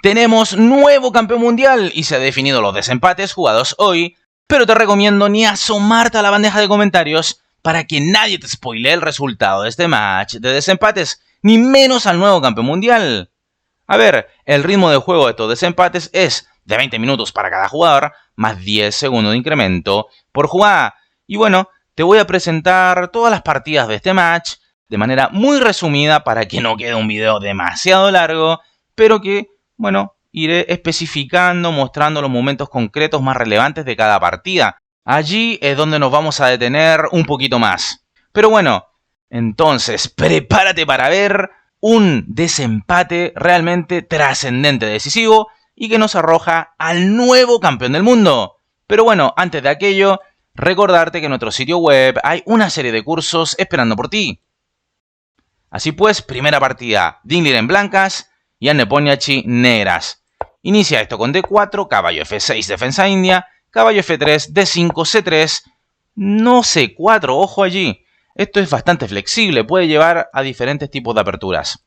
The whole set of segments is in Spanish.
Tenemos nuevo campeón mundial y se han definido los desempates jugados hoy, pero te recomiendo ni asomarte a la bandeja de comentarios para que nadie te spoilee el resultado de este match de desempates, ni menos al nuevo campeón mundial. A ver, el ritmo de juego de estos desempates es de 20 minutos para cada jugador, más 10 segundos de incremento por jugada. Y bueno, te voy a presentar todas las partidas de este match de manera muy resumida para que no quede un video demasiado largo, pero que, bueno, iré especificando, mostrando los momentos concretos más relevantes de cada partida. Allí es donde nos vamos a detener un poquito más. Pero bueno, entonces prepárate para ver un desempate realmente trascendente, decisivo y que nos arroja al nuevo campeón del mundo. Pero bueno, antes de aquello, recordarte que en nuestro sitio web hay una serie de cursos esperando por ti. Así pues, primera partida, Dingley en blancas y Anne Poniachi negras. Inicia esto con D4, caballo F6, defensa india, caballo F3, D5, C3, no C4, ojo allí. Esto es bastante flexible, puede llevar a diferentes tipos de aperturas.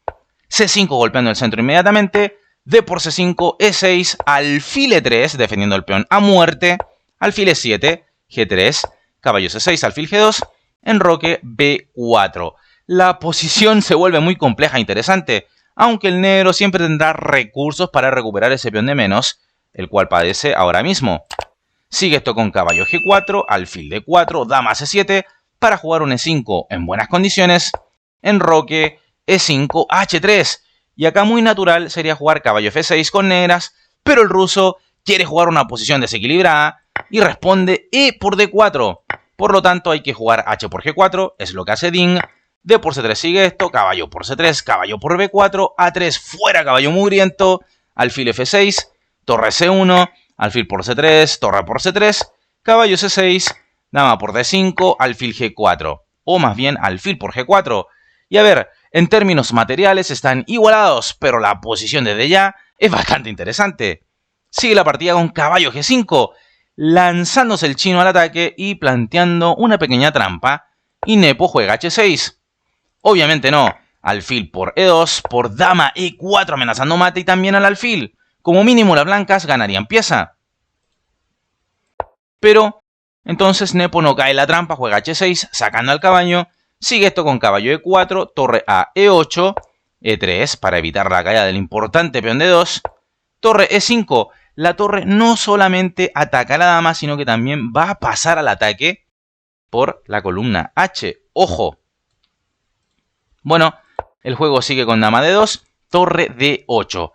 C5 golpeando el centro inmediatamente, D por C5, E6, alfil E3, defendiendo el peón a muerte, alfil E7, G3, caballo C6, alfil G2, enroque B4. La posición se vuelve muy compleja e interesante, aunque el negro siempre tendrá recursos para recuperar ese peón de menos, el cual padece ahora mismo. Sigue esto con caballo G4, alfil D4, dama C7, para jugar un E5 en buenas condiciones, enroque E5, H3. Y acá muy natural sería jugar caballo F6 con negras, pero el ruso quiere jugar una posición desequilibrada y responde E por D4. Por lo tanto hay que jugar H por G4, es lo que hace Ding. D por C3 sigue esto, caballo por C3, caballo por B4, A3 fuera caballo mugriento, alfil F6, torre C1, alfil por C3, torre por C3, caballo C6, dama por D5, alfil G4, o más bien alfil por G4. Y a ver, en términos materiales están igualados, pero la posición desde ya es bastante interesante. Sigue la partida con caballo G5, lanzándose el chino al ataque y planteando una pequeña trampa, y Nepo juega H6. Obviamente no, alfil por E2, por dama E4 amenazando mate y también al alfil. Como mínimo las blancas ganarían pieza. Pero entonces Nepo no cae en la trampa, juega H6, sacando al caballo. Sigue esto con caballo E4, torre a E8, E3 para evitar la caída del importante peón de 2. Torre E5, la torre no solamente ataca a la dama, sino que también va a pasar al ataque por la columna H. ¡Ojo! Bueno, el juego sigue con dama D2, torre D8.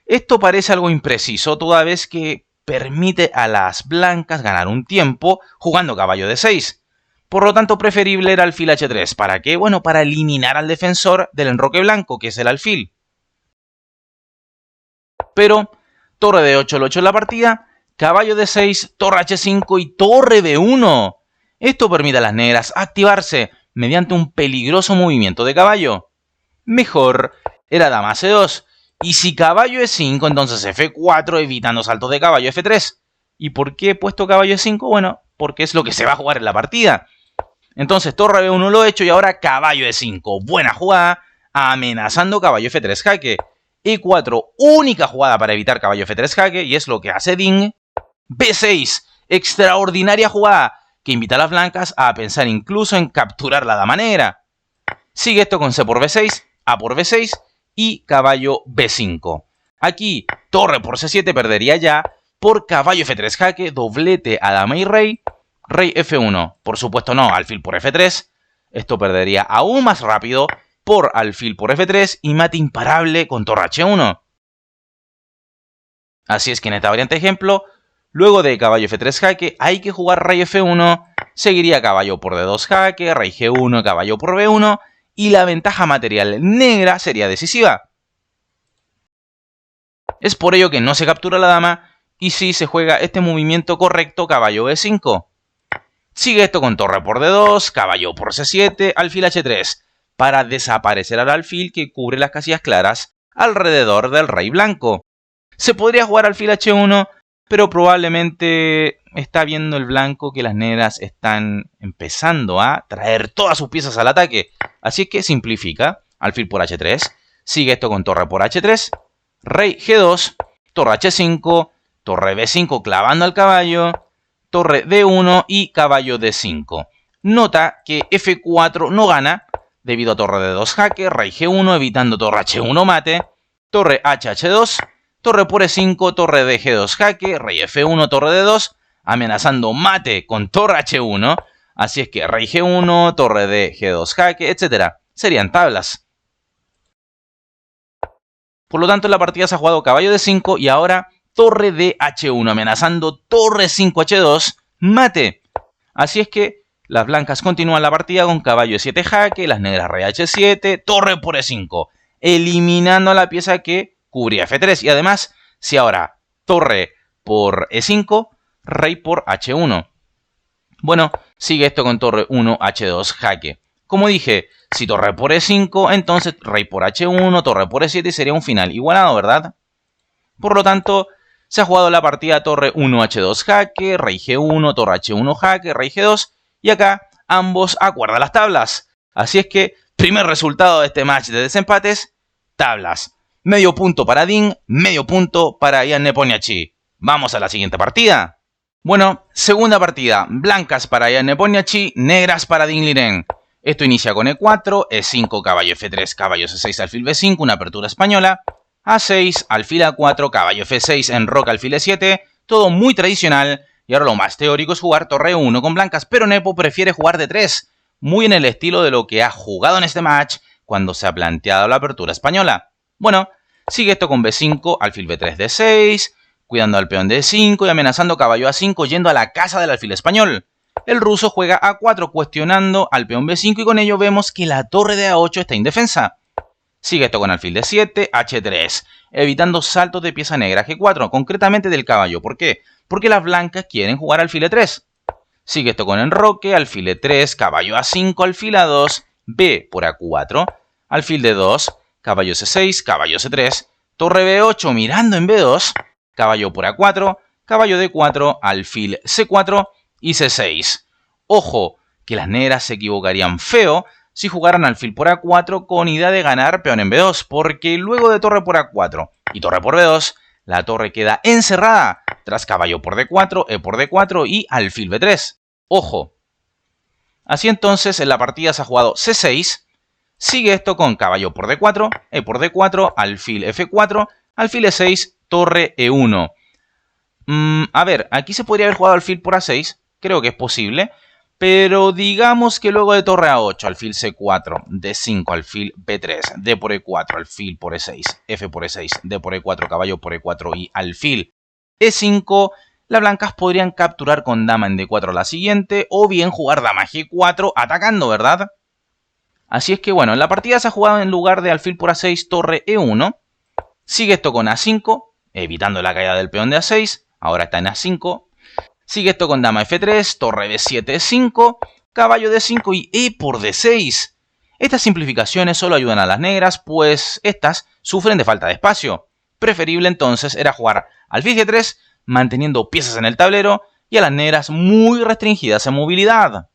Esto parece algo impreciso, toda vez que permite a las blancas ganar un tiempo jugando caballo D6. Por lo tanto, preferible era alfil H3. ¿Para qué? Bueno, para eliminar al defensor del enroque blanco, que es el alfil. Pero torre D8 lo 8 en la partida, caballo D6, torre H5 y torre B1. Esto permite a las negras activarse mediante un peligroso movimiento de caballo. Mejor era dama C2. Y si caballo E5, entonces F4, evitando saltos de caballo F3. ¿Y por qué he puesto caballo E5? Bueno, porque es lo que se va a jugar en la partida. Entonces torre B1 lo he hecho y ahora caballo E5. Buena jugada, amenazando caballo F3 jaque. E4, única jugada para evitar caballo F3 jaque, y es lo que hace Ding. B6, extraordinaria jugada que invita a las blancas a pensar incluso en capturar la dama negra. Sigue esto con C por B6, A por B6 y caballo B5. Aquí, torre por C7 perdería ya, por caballo F3 jaque, doblete a dama y rey, rey F1. Por supuesto no, alfil por F3. Esto perdería aún más rápido por alfil por F3 y mate imparable con torre H1. Así es que en esta variante ejemplo, luego de caballo F3 jaque, hay que jugar rey F1, seguiría caballo por D2 jaque, rey G1, caballo por B1, y la ventaja material negra sería decisiva. Es por ello que no se captura la dama, y sí se juega este movimiento correcto, caballo E5. Sigue esto con torre por D2, caballo por C7, alfil H3, para desaparecer al alfil que cubre las casillas claras alrededor del rey blanco. Se podría jugar alfil H1, pero probablemente está viendo el blanco que las negras están empezando a traer todas sus piezas al ataque. Así que simplifica, alfil por H3, sigue esto con torre por H3, rey G2, torre H5, torre B5 clavando al caballo, torre D1 y caballo D5. Nota que F4 no gana debido a torre D2 jaque, rey G1 evitando torre H1 mate, torre H2, torre por E5, torre D G2 jaque, rey F1, torre D2, amenazando mate con torre H1. Así es que rey G1, torre D G2 jaque, etc. Serían tablas. Por lo tanto, en la partida se ha jugado caballo D5 y ahora torre D H1 amenazando torre 5 H2, mate. Así es que las blancas continúan la partida con caballo E7 jaque, las negras rey H7, torre por E5, eliminando a la pieza que cubría F3. Y además, si ahora torre por E5, rey por H1. Bueno, sigue esto con torre 1 H2 jaque. Como dije, si torre por E5, entonces rey por H1, torre por E7 y sería un final igualado, ¿verdad? Por lo tanto, se ha jugado la partida torre 1 H2 jaque, rey G1, torre H1 jaque, rey G2 y acá ambos acuerdan las tablas. Así es que, primer resultado de este match de desempates, tablas. Medio punto para Dean, medio punto para Ian Nepomniachtchi. Vamos a la siguiente partida. Bueno, segunda partida, blancas para Ian Nepomniachtchi, negras para Dean Liren. Esto inicia con E4, E5, caballo F3, caballo C6, alfil B5, una apertura española, A6, alfil A4, caballo F6, enroca alfil E7, todo muy tradicional. Y ahora lo más teórico es jugar torre 1 con blancas, pero Nepo prefiere jugar D3, muy en el estilo de lo que ha jugado en este match cuando se ha planteado la apertura española. Bueno, sigue esto con B5, alfil B3, D6, cuidando al peón D5 y amenazando caballo A5 yendo a la casa del alfil español. El ruso juega A4 cuestionando al peón B5 y con ello vemos que la torre de A8 está indefensa. Sigue esto con alfil D7, H3, evitando saltos de pieza negra G4, concretamente del caballo. ¿Por qué? Porque las blancas quieren jugar alfil E3. Sigue esto con enroque, alfil E3, caballo A5, alfil A2, B por A4, alfil D2, caballo C6, caballo C3, torre B8 mirando en B2, caballo por A4, caballo D4, alfil C4 y C6. Ojo, que las negras se equivocarían feo si jugaran alfil por A4 con idea de ganar peón en B2, porque luego de torre por A4 y torre por B2, la torre queda encerrada tras caballo por D4, E por D4 y alfil B3. Ojo. Así entonces en la partida se ha jugado C6, sigue esto con caballo por D4, E por D4, alfil F4, alfil E6, torre E1. A ver, aquí se podría haber jugado alfil por A6, creo que es posible, pero digamos que luego de torre A8, alfil C4, D5, alfil B3, D por E4, alfil por E6, F por E6, D por E4, caballo por E4 y alfil E5, las blancas podrían capturar con dama en D4 la siguiente, o bien jugar dama G4 atacando, ¿verdad? Así es que bueno, en la partida se ha jugado en lugar de alfil por A6, torre E1, sigue esto con A5, evitando la caída del peón de A6, ahora está en A5, sigue esto con dama F3, torre B7, E5, caballo D5 y E por D6. Estas simplificaciones solo ayudan a las negras, pues estas sufren de falta de espacio. Preferible entonces era jugar alfil G3, manteniendo piezas en el tablero, y a las negras muy restringidas en movilidad.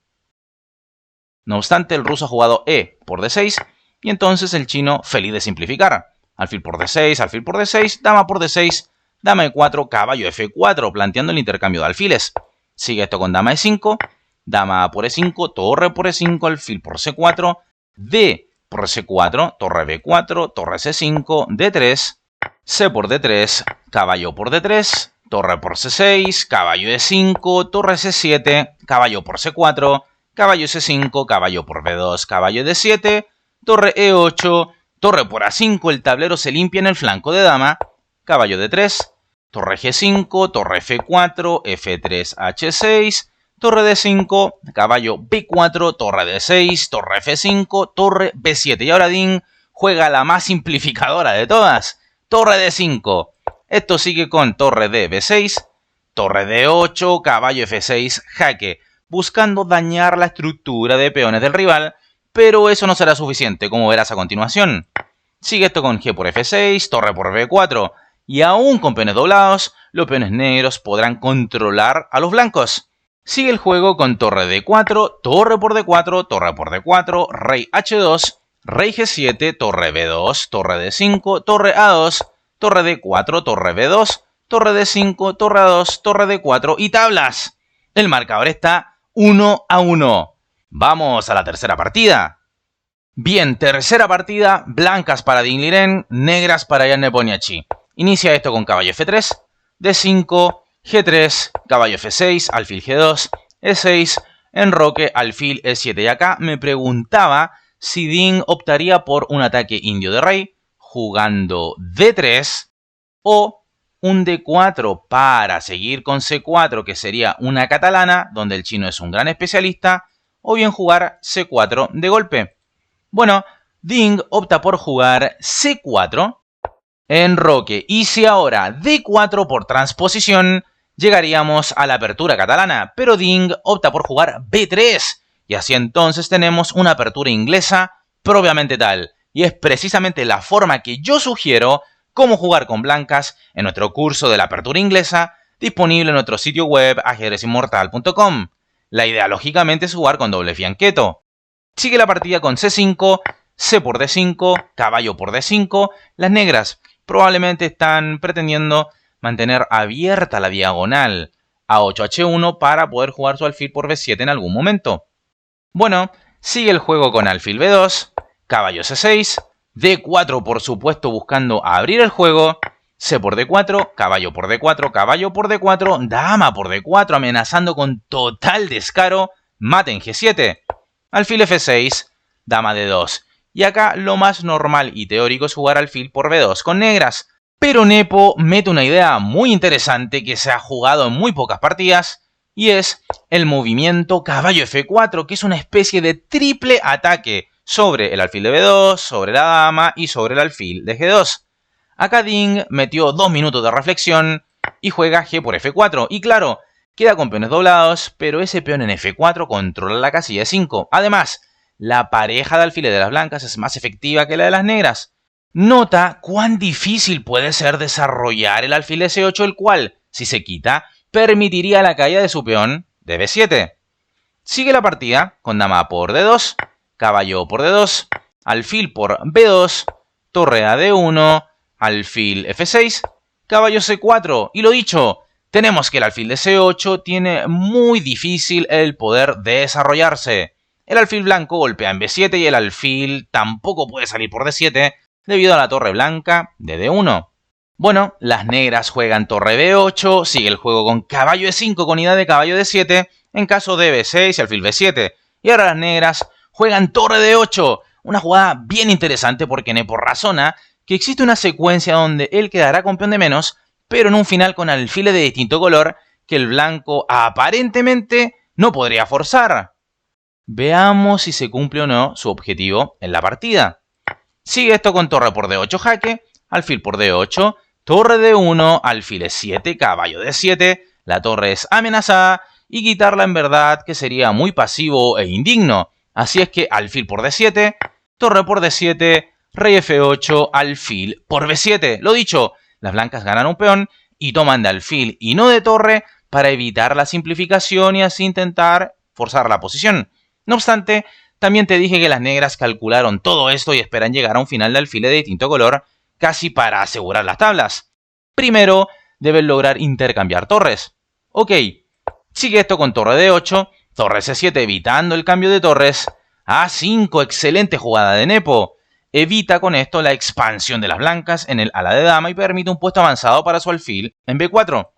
No obstante, el ruso ha jugado E por D6, y entonces el chino feliz de simplificar. Alfil por D6, alfil por D6, dama por D6, dama E4, caballo F4, planteando el intercambio de alfiles. Sigue esto con dama E5, dama por E5, torre por E5, alfil por C4, D por C4, torre B4, torre C5, D3, C por D3, caballo por D3, torre por C6, caballo E5, torre C7, caballo por C4, caballo C5, caballo por B2, caballo D7, torre E8, torre por A5, el tablero se limpia en el flanco de dama, caballo D3, torre G5, torre F4, F3, H6, torre D5, caballo B4, torre D6, torre F5, torre B7. Y ahora Dean juega la más simplificadora de todas, torre D5. Esto sigue con torre D, B6, torre D8, caballo F6, jaque, buscando dañar la estructura de peones del rival, pero eso no será suficiente, como verás a continuación. Sigue esto con G por F6, torre por B4, y aún con peones doblados, los peones negros podrán controlar a los blancos. Sigue el juego con torre D4, torre por D4, torre por D4, rey H2, rey G7, torre B2, torre D5, torre A2, torre D4, torre B2, torre D5, torre A2, torre D4 y tablas. El marcador está 1-1. Vamos a la tercera partida. Bien, tercera partida, blancas para Ding Liren, negras para Jan Nepomniachtchi. Inicia esto con caballo F3, D5, G3, caballo F6, alfil G2, E6, enroque, alfil E7. Y acá me preguntaba si Ding optaría por un ataque indio de rey, jugando D3, o un D4 para seguir con C4, que sería una catalana, donde el chino es un gran especialista, o bien jugar C4 de golpe. Bueno, Ding opta por jugar C4, enroque, y si ahora D4 por transposición, llegaríamos a la apertura catalana, pero Ding opta por jugar B3, y así entonces tenemos una apertura inglesa propiamente tal, y es precisamente la forma que yo sugiero cómo jugar con blancas en nuestro curso de la apertura inglesa, disponible en nuestro sitio web ajedrezinmortal.com. La idea lógicamente es jugar con doble fianqueto. Sigue la partida con C5, C por D5, caballo por D5. Las negras probablemente están pretendiendo mantener abierta la diagonal A8, H1 para poder jugar su alfil por B7 en algún momento. Bueno, sigue el juego con alfil B2, caballo C6, D4 por supuesto buscando abrir el juego, C por D4, caballo por D4, caballo por D4, dama por D4 amenazando con total descaro, mate en G7. Alfil F6, dama D2. Y acá lo más normal y teórico es jugar alfil por B2 con negras. Pero Nepo mete una idea muy interesante que se ha jugado en muy pocas partidas, y es el movimiento caballo F4, que es una especie de triple ataque sobre el alfil de B2, sobre la dama y sobre el alfil de G2. Acá Ding metió 2 minutos de reflexión y juega G por F4. Y claro, queda con peones doblados, pero ese peón en F4 controla la casilla de 5. Además, la pareja de alfiles de las blancas es más efectiva que la de las negras. Nota cuán difícil puede ser desarrollar el alfil de C8, el cual, si se quita, permitiría la caída de su peón de B7. Sigue la partida con dama por D2, caballo por D2, alfil por B2, torre a D1, alfil F6, caballo C4. Y lo dicho, tenemos que el alfil de C8 tiene muy difícil el poder desarrollarse. El alfil blanco golpea en B7 y el alfil tampoco puede salir por D7 debido a la torre blanca de D1. Bueno, las negras juegan torre B8, sigue el juego con caballo E5 con idea de caballo D7 en caso de B6 y alfil B7. Y ahora las negras juegan torre D8, una jugada bien interesante porque Nepo razona que existe una secuencia donde él quedará con peón de menos, pero en un final con alfiles de distinto color que el blanco aparentemente no podría forzar. Veamos si se cumple o no su objetivo en la partida. Sigue esto con torre por D8 jaque, alfil por D8, torre D1, alfil E7, caballo D7, la torre es amenazada y quitarla en verdad que sería muy pasivo e indigno. Así es que alfil por D7, torre por D7, rey F8, alfil por B7. Lo dicho, las blancas ganan un peón y toman de alfil y no de torre para evitar la simplificación y así intentar forzar la posición. No obstante, también te dije que las negras calcularon todo esto y esperan llegar a un final de alfil de distinto color casi para asegurar las tablas. Primero, deben lograr intercambiar torres. Ok, sigue esto con torre D8, torre C7 evitando el cambio de torres, A5, excelente jugada de Nepo. Evita con esto la expansión de las blancas en el ala de dama y permite un puesto avanzado para su alfil en B4.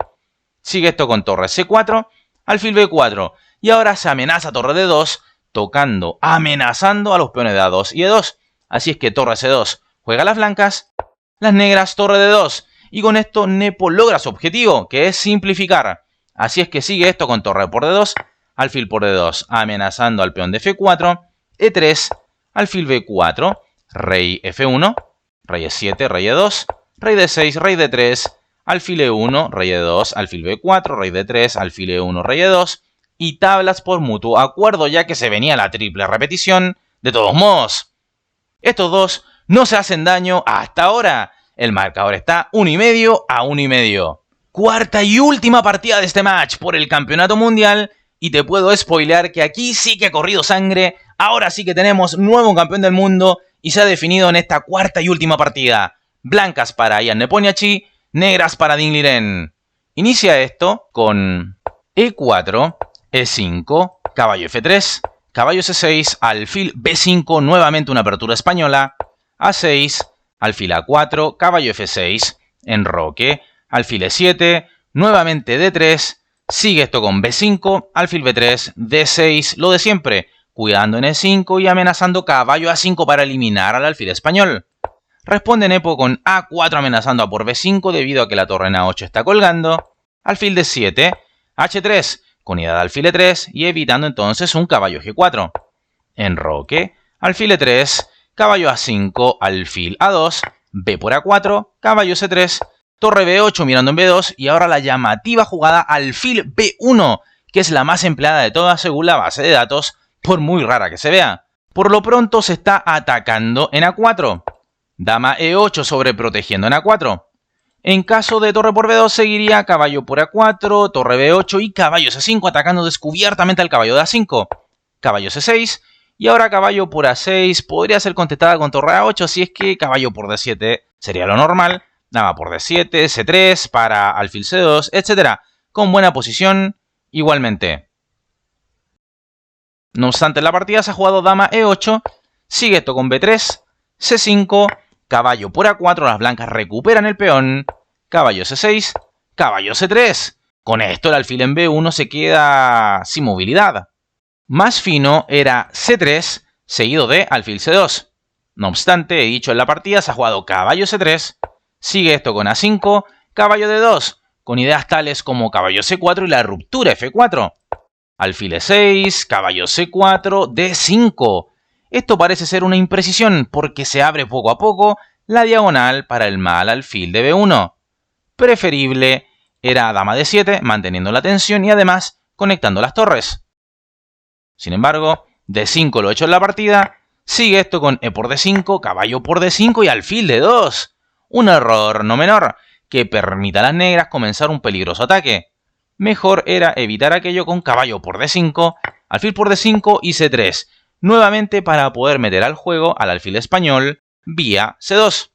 Sigue esto con torre C4, alfil B4 y ahora se amenaza torre D2, tocando, amenazando a los peones de A2 y E2. Así es que torre C2 juega a las blancas, las negras torre D2 y con esto Nepo logra su objetivo, que es simplificar. Así es que sigue esto con torre por D2, alfil por D2 amenazando al peón de F4, E3, alfil B4, rey F1, rey E7, rey E2, rey D6, rey D3, alfil E1, rey E2, alfil B4, rey D3, alfil E1, rey E2 y tablas por mutuo acuerdo, ya que se venía la triple repetición de todos modos. Estos dos no se hacen daño hasta ahora. El marcador está 1,5 a 1,5. Cuarta y última partida de este match por el campeonato mundial y te puedo spoilear que aquí sí que ha corrido sangre. Ahora sí que tenemos nuevo campeón del mundo y se ha definido en esta cuarta y última partida. blancas para Ian Nepomniachtchi, negras para Ding Liren. Inicia esto con E4, E5, caballo F3, caballo C6, alfil B5, nuevamente una apertura española, A6, alfil A4, caballo F6, enroque, alfil E7, nuevamente D3, sigue esto con B5, alfil B3, D6, lo de siempre, cuidando en E5 y amenazando caballo A5 para eliminar al alfil español. Responde Nepo con A4 amenazando a por B5 debido a que la torre en A8 está colgando, alfil D7, H3, con idea de alfil E3 y evitando entonces un caballo G4. Enroque, alfil E3, caballo A5, alfil A2, B por A4, caballo C3, torre B8 mirando en B2 y ahora la llamativa jugada alfil B1, que es la más empleada de todas según la base de datos, por muy rara que se vea. Por lo pronto se está atacando en A4. Dama E8 sobreprotegiendo en A4. En caso de torre por B2 seguiría caballo por A4, torre B8 y caballo C5 atacando descubiertamente al caballo de A5. Caballo C6 y ahora caballo por A6 podría ser contestada con torre A8 si es que caballo por D7 sería lo normal. Dama por D7, C3 para alfil C2, etc. Con buena posición igualmente. No obstante, en la partida se ha jugado dama E8, sigue esto con B3, C5, caballo por A4, las blancas recuperan el peón, caballo C6, caballo C3. Con esto el alfil en B1 se queda sin movilidad. Más fino era C3, seguido de alfil C2. No obstante, he dicho en la partida, se ha jugado caballo C3, sigue esto con A5, caballo D2, con ideas tales como caballo C4 y la ruptura F4. Alfil E6, caballo C4, D5. Esto parece ser una imprecisión porque se abre poco a poco la diagonal para el mal alfil de B1. Preferible era dama D7, manteniendo la tensión y además conectando las torres. Sin embargo, D5 lo he hecho en la partida, sigue esto con E por D5, caballo por D5 y alfil D2. Un error no menor que permita a las negras comenzar un peligroso ataque. Mejor era evitar aquello con caballo por D5, alfil por D5 y C3, nuevamente para poder meter al juego al alfil español vía C2.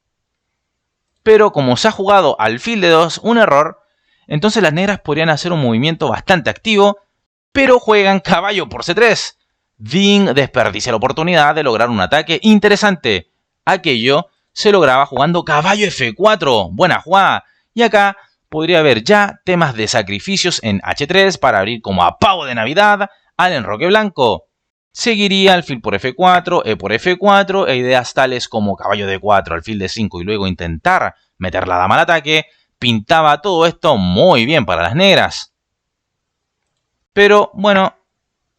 Pero como se ha jugado alfil D2, un error, entonces las negras podrían hacer un movimiento bastante activo, pero juegan caballo por C3. Ding desperdicia la oportunidad de lograr un ataque interesante. Aquello se lograba jugando caballo F4, buena jugada, y acá podría haber ya temas de sacrificios en H3 para abrir como a pavo de Navidad al enroque blanco. Seguiría alfil por F4, E por F4 e ideas tales como caballo D4, alfil D5 y luego intentar meter la dama al ataque. Pintaba todo esto muy bien para las negras. Pero bueno,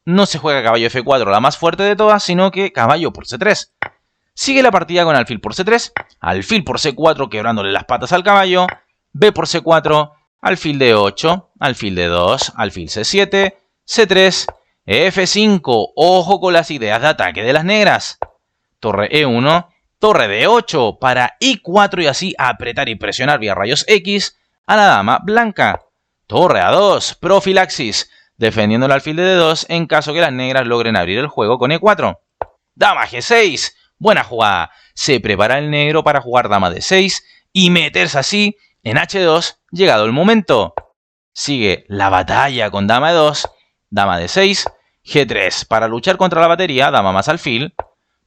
no se juega caballo F4 la más fuerte de todas, sino que caballo por C3. Sigue la partida con alfil por C3, alfil por C4 quebrándole las patas al caballo, B por C4, alfil D8, alfil D2, alfil C7, C3, F5, ojo con las ideas de ataque de las negras. Torre E1, torre D8 para I4 y así apretar y presionar vía rayos X a la dama blanca. Torre A2, profilaxis, defendiendo el alfil de D2 en caso que las negras logren abrir el juego con E4. Dama G6, buena jugada. Se prepara el negro para jugar dama D6 y meterse así en H2 llegado el momento. Sigue la batalla con dama E2, dama D6, G3 para luchar contra la batería, dama más alfil,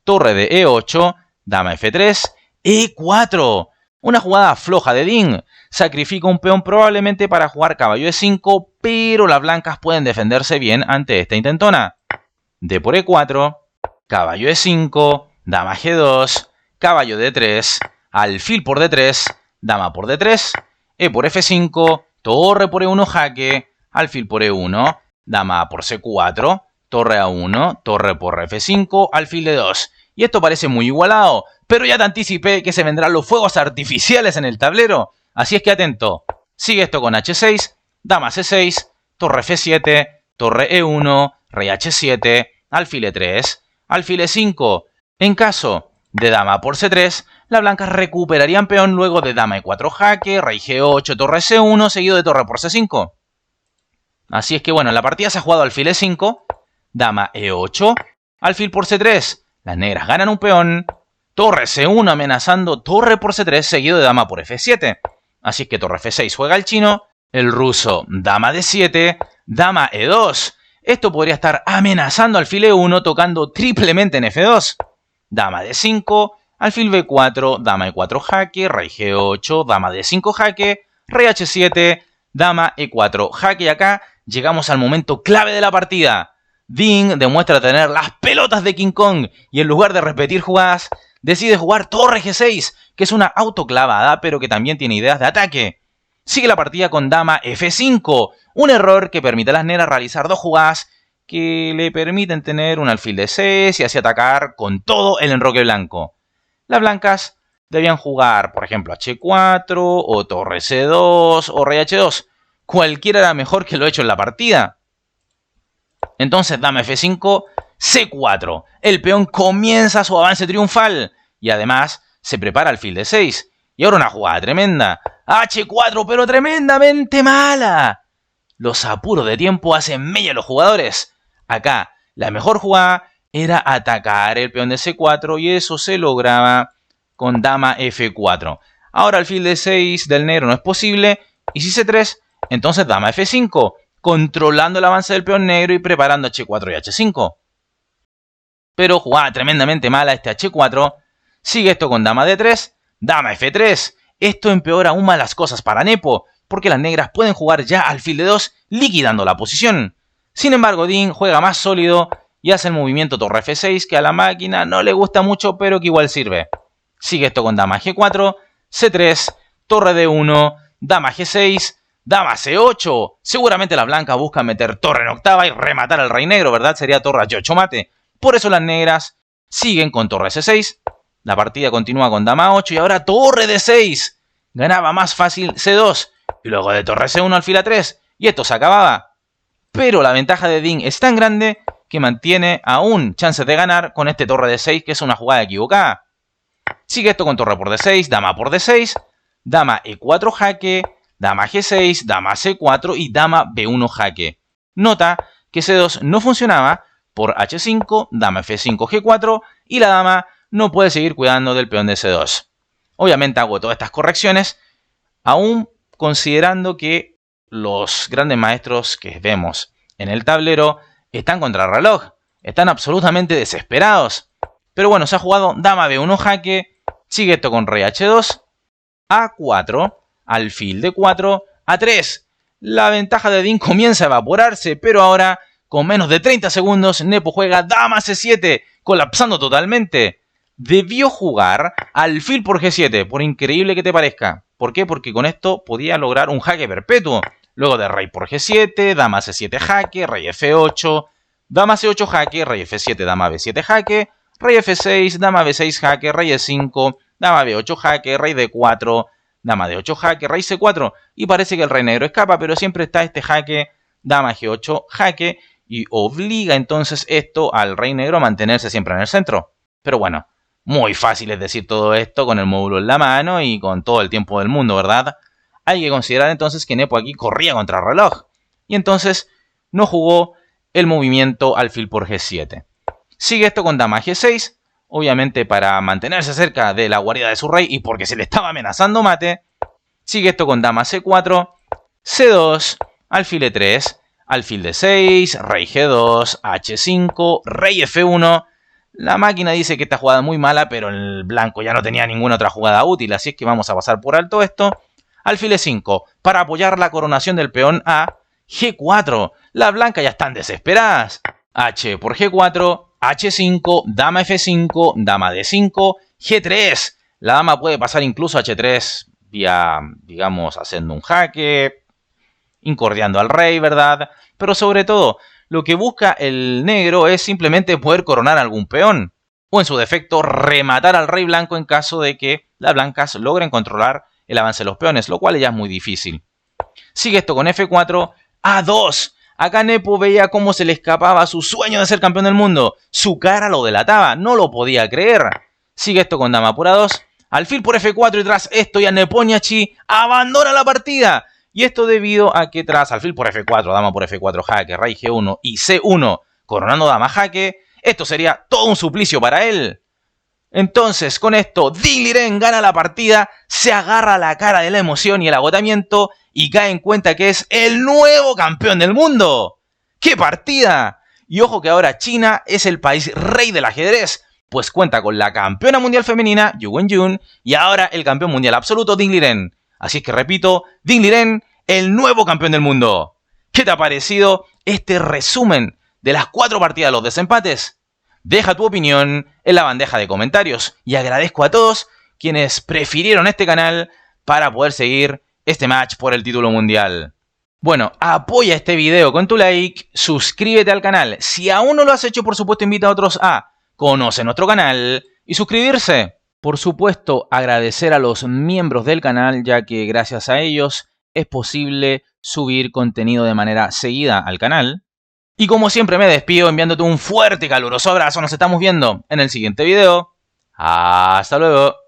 torre de E8, dama F3, E4. Una jugada floja de Ding. Sacrifica un peón probablemente para jugar caballo E5, pero las blancas pueden defenderse bien ante esta intentona. D por E4, caballo E5, dama G2, caballo D3, alfil por D3, dama por D3, E por F5, torre por E1 jaque, alfil por E1, dama por C4, torre A1, torre por F5, alfil D2. Y esto parece muy igualado, pero ya te anticipé que se vendrán los fuegos artificiales en el tablero. Así es que atento. Sigue esto con H6, dama C6, torre F7, torre E1, rey H7, alfil E3, alfil E5. En caso de dama por C3, las blancas recuperarían peón luego de dama E4 jaque, rey G8, torre C1, seguido de torre por C5. Así es que bueno, en la partida se ha jugado alfil E5, dama E8, alfil por C3. Las negras ganan un peón, torre C1 amenazando torre por C3 seguido de dama por F7. Así es que torre F6 juega el chino, el ruso dama D7, dama E2. Esto podría estar amenazando alfil E1 tocando triplemente en F2. Dama D5, alfil B4, dama E4 jaque, rey G8, dama D5 jaque, rey H7, dama E4 jaque. Y acá llegamos al momento clave de la partida. Ding demuestra tener las pelotas de King Kong y en lugar de repetir jugadas, decide jugar torre G6, que es una autoclavada pero que también tiene ideas de ataque. Sigue la partida con dama F5, un error que permite a las negras realizar dos jugadas que le permiten tener un alfil de 6 y así atacar con todo el enroque blanco. Las blancas debían jugar, por ejemplo, H4 o torre C2 o rey H2. Cualquiera era mejor que lo hecho en la partida. Entonces dama F5, C4. El peón comienza su avance triunfal y además se prepara alfil de 6. Y ahora una jugada tremenda. H4, pero tremendamente mala. Los apuros de tiempo hacen mella a los jugadores. Acá, la mejor jugada era atacar el peón de C4 y eso se lograba con dama F4. Ahora alfil de 6 del negro no es posible. Y si C3, entonces dama F5, controlando el avance del peón negro y preparando H4 y H5. Pero jugada tremendamente mala este H4. Sigue esto con dama D3, dama F3. Esto empeora aún más las cosas para Nepo, porque las negras pueden jugar ya alfil de 2, liquidando la posición. Sin embargo, Ding juega más sólido y hace el movimiento torre F6, que a la máquina no le gusta mucho, pero que igual sirve. Sigue esto con dama G4, C3, torre D1, dama G6, dama C8. Seguramente las blancas buscan meter torre en octava y rematar al rey negro, ¿verdad? Sería torre H8 mate. Por eso las negras siguen con torre C6. La partida continúa con dama 8 y ahora torre D6. Ganaba más fácil C2 y luego de torre C1 alfil A3 y esto se acababa. Pero la ventaja de Ding es tan grande que mantiene aún chances de ganar con este torre D6, que es una jugada equivocada. Sigue esto con torre por D6, dama por D6, dama E4 jaque, dama G6, dama C4 y dama B1 jaque. Nota que C2 no funcionaba por H5, dama F5, G4 y la dama no puede seguir cuidando del peón de C2. Obviamente hago todas estas correcciones, aún considerando que los grandes maestros que vemos en el tablero están contra el reloj, están absolutamente desesperados. Pero bueno, se ha jugado dama B1 jaque, sigue esto con rey H2, A4, alfil D4, A3. La ventaja de Ding comienza a evaporarse, pero ahora, con menos de 30 segundos, Nepo juega dama C7, colapsando totalmente. Debió jugar alfil por G7, por increíble que te parezca. ¿Por qué? Porque con esto podía lograr un jaque perpetuo. Luego de rey por G7, dama C7 jaque, rey F8, dama C8 jaque, rey F7, dama B7 jaque, rey F6, dama B6 jaque, rey E5, dama B8 jaque, rey D4, dama D8 jaque, rey C4. Y parece que el rey negro escapa, pero siempre está este jaque, dama G8 jaque, y obliga entonces esto al rey negro a mantenerse siempre en el centro. Pero bueno, muy fácil es decir todo esto con el módulo en la mano y con todo el tiempo del mundo, ¿verdad? Hay que considerar entonces que Nepo aquí corría contra el reloj. Y entonces no jugó el movimiento alfil por G7. Sigue esto con dama G6. Obviamente para mantenerse cerca de la guarida de su rey y porque se le estaba amenazando mate. Sigue esto con dama C4, C2, alfil E3, alfil D6, rey G2, H5, rey F1... La máquina dice que esta jugada es muy mala, pero el blanco ya no tenía ninguna otra jugada útil, así es que vamos a pasar por alto esto. Alfil E5, para apoyar la coronación del peón a G4. Las blancas ya están desesperadas. H por G4, H5, dama F5, dama D5, G3. La dama puede pasar incluso a H3 vía, digamos, haciendo un jaque, incordiando al rey, ¿verdad? Pero sobre todo, lo que busca el negro es simplemente poder coronar algún peón. O en su defecto, rematar al rey blanco en caso de que las blancas logren controlar el avance de los peones, lo cual ya es muy difícil. Sigue esto con F4, A2. Acá Nepo veía cómo se le escapaba su sueño de ser campeón del mundo. Su cara lo delataba, no lo podía creer. Sigue esto con dama por A2, alfil por F4 y tras esto ya Nepomniachtchi abandona la partida. Y esto debido a que tras alfil por F4, dama por F4 jaque, rey G1 y C1 coronando dama jaque, esto sería todo un suplicio para él. Entonces, con esto, Ding Liren gana la partida, se agarra la cara de la emoción y el agotamiento y cae en cuenta que es el nuevo campeón del mundo. ¡Qué partida! Y ojo que ahora China es el país rey del ajedrez, pues cuenta con la campeona mundial femenina, Yu Wenjun, y ahora el campeón mundial absoluto, Ding Liren. Así es que repito, Ding Liren, el nuevo campeón del mundo. ¿Qué te ha parecido este resumen de las 4 partidas de los desempates? Deja tu opinión en la bandeja de comentarios y agradezco a todos quienes prefirieron este canal para poder seguir este match por el título mundial. Bueno, apoya este video con tu like, suscríbete al canal. Si aún no lo has hecho, por supuesto, invita a otros a conocer nuestro canal y suscribirse. Por supuesto, agradecer a los miembros del canal, ya que gracias a ellos es posible subir contenido de manera seguida al canal. Y como siempre me despido enviándote un fuerte y caluroso abrazo. Nos estamos viendo en el siguiente video. Hasta luego.